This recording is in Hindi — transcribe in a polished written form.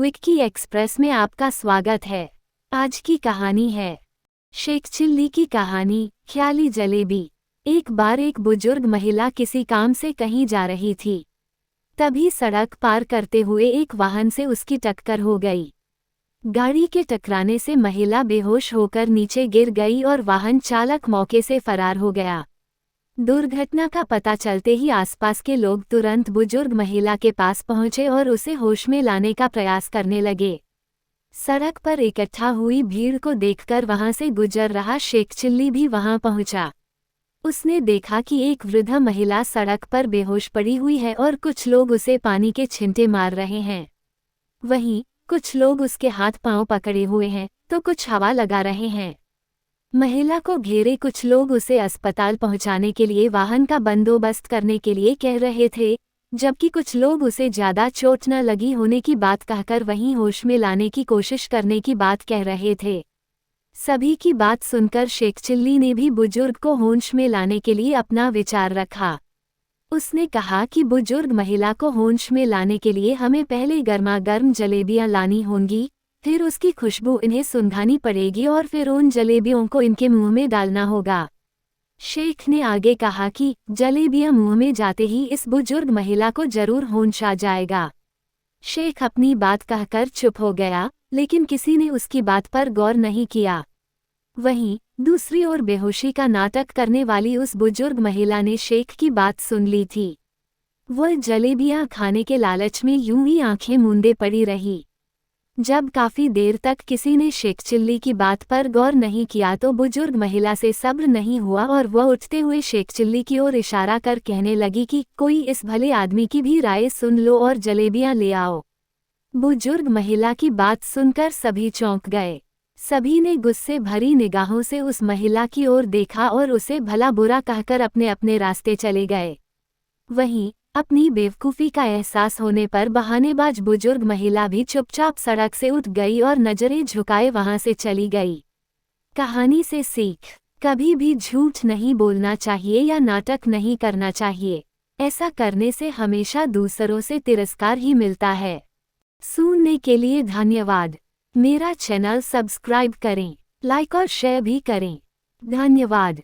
विक्की एक्सप्रेस में आपका स्वागत है। आज की कहानी है शेख चिल्ली की कहानी, ख्याली जलेबी। एक बार एक बुजुर्ग महिला किसी काम से कहीं जा रही थी। तभी सड़क पार करते हुए एक वाहन से उसकी टक्कर हो गई। गाड़ी के टकराने से महिला बेहोश होकर नीचे गिर गई और वाहन चालक मौके से फरार हो गया। दुर्घटना का पता चलते ही आसपास के लोग तुरंत बुजुर्ग महिला के पास पहुंचे और उसे होश में लाने का प्रयास करने लगे। सड़क पर इकट्ठा हुई भीड़ को देखकर वहां से गुजर रहा शेख चिल्ली भी वहां पहुंचा। उसने देखा कि एक वृद्ध महिला सड़क पर बेहोश पड़ी हुई है और कुछ लोग उसे पानी के छींटे मार रहे हैं। वहीं कुछ लोग उसके हाथ पांव पकड़े हुए हैं तो कुछ हवा लगा रहे हैं। महिला को घेरे कुछ लोग उसे अस्पताल पहुंचाने के लिए वाहन का बंदोबस्त करने के लिए कह रहे थे, जबकि कुछ लोग उसे ज्यादा चोट न लगी होने की बात कहकर वहीं होश में लाने की कोशिश करने की बात कह रहे थे। सभी की बात सुनकर शेख चिल्ली ने भी बुजुर्ग को होश में लाने के लिए अपना विचार रखा। उसने कहा कि बुजुर्ग महिला को होश में लाने के लिए हमें पहले गर्मा-गर्म जलेबियां लानी होंगी, फिर उसकी खुशबू इन्हें सूंघानी पड़ेगी और फिर उन जलेबियों को इनके मुंह में डालना होगा। शेख ने आगे कहा कि जलेबियां मुंह में जाते ही इस बुजुर्ग महिला को जरूर होश आ जाएगा। शेख अपनी बात कहकर चुप हो गया, लेकिन किसी ने उसकी बात पर गौर नहीं किया। वहीं दूसरी ओर बेहोशी का नाटक करने वाली उस बुजुर्ग महिला ने शेख की बात सुन ली थी। वह जलेबियां खाने के लालच में यूं ही आंखें मूंदे पड़ी रही। जब काफी देर तक किसी ने शेख चिल्ली की बात पर गौर नहीं किया तो बुजुर्ग महिला से सब्र नहीं हुआ और वह उठते हुए शेख चिल्ली की ओर इशारा कर कहने लगी कि कोई इस भले आदमी की भी राय सुन लो और जलेबियां ले आओ। बुजुर्ग महिला की बात सुनकर सभी चौंक गए। सभी ने गुस्से भरी निगाहों से उस महिला की ओर देखा और उसे भला बुरा कहकर अपने अपने रास्ते चले गए। वहीं अपनी बेवकूफ़ी का एहसास होने पर बहानेबाज बुजुर्ग महिला भी चुपचाप सड़क से उठ गई और नजरें झुकाए वहां से चली गई। कहानी से सीख, कभी भी झूठ नहीं बोलना चाहिए या नाटक नहीं करना चाहिए। ऐसा करने से हमेशा दूसरों से तिरस्कार ही मिलता है। सुनने के लिए धन्यवाद। मेरा चैनल सब्सक्राइब करें, लाइक और शेयर भी करें। धन्यवाद।